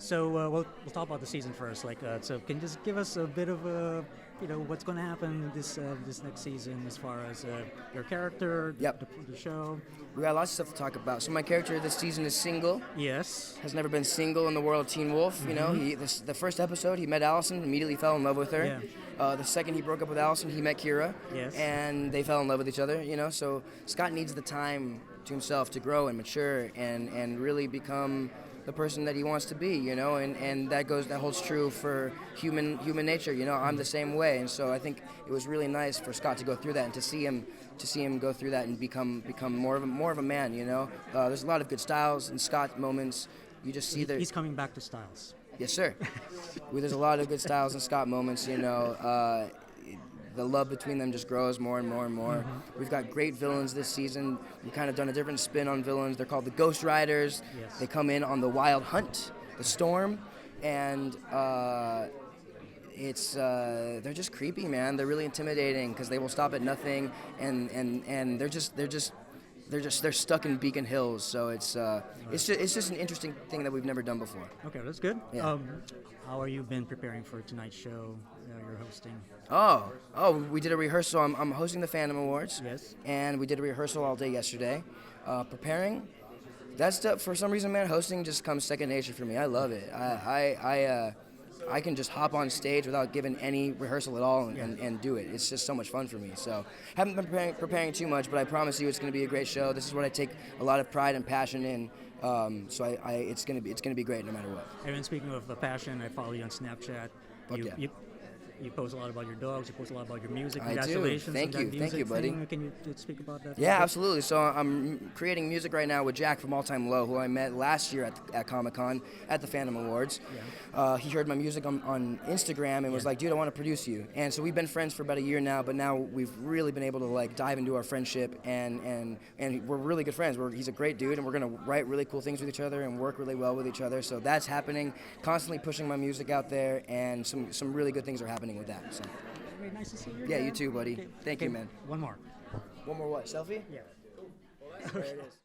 We'll talk about the season first. So can you just give us a bit of what's going to happen this next season as far as your character, Yep. the show? We got lots of stuff to talk about. So my character this season is single. Yes. Has never been single in the world of Teen Wolf. Mm-hmm. You know, the first episode he met Allison, immediately fell in love with her. Yeah. The second he broke up with Allison, he met Kira. Yes. And they fell in love with each other. You know, so Scott needs the time to himself to grow and mature and really become the person that he wants to be, you know, and that holds true for human nature, you know. I'm the same way, and so I think it was really nice for Scott to go through that and to see him go through that and become more of a man, you know. There's a lot of good Styles and Scott moments. You just see He's coming back to Styles. Yes, sir. There's a lot of good Styles and Scott moments, you know. The love between them just grows more and more and more. Mm-hmm. We've got great villains this season. We've kind of done a different spin on villains. They're called the Ghost Riders. Yes. They come in on the Wild Hunt, the Storm, and they're just creepy, man. They're really intimidating because they will stop at nothing, and they're stuck in Beacon Hills. So it's just an interesting thing that we've never done before. Okay, that's good. Yeah. How have you been preparing for tonight's show? You're hosting. We did a rehearsal. I'm hosting the Fandom Awards. Yes. And we did a rehearsal all day yesterday. Preparing. That stuff, for some reason, man, hosting just comes second nature for me. I love it. I can just hop on stage without giving any rehearsal at all and do it. It's just so much fun for me. So haven't been preparing too much, but I promise you it's going to be a great show. This is what I take a lot of pride and passion in. It's going to be great no matter what. And speaking of passion, I follow you on Snapchat. You post a lot about your dogs. You post a lot about your music. Congratulations. Thank you, buddy. Can you speak about that? Yeah, absolutely. So I'm creating music right now with Jack from All Time Low, who I met last year at Comic-Con at the Phantom Awards. Yeah. He heard my music on Instagram and was like, dude, I want to produce you. And so we've been friends for about a year now, but now we've really been able to dive into our friendship and we're really good friends. He's a great dude, and we're going to write really cool things with each other and work really well with each other. So that's happening. Constantly pushing my music out there, and some really good things are happening with that. So. Very nice to see you. Yeah, you too, buddy. Thank you, man. One more. One more what? Selfie? Yeah. There it is.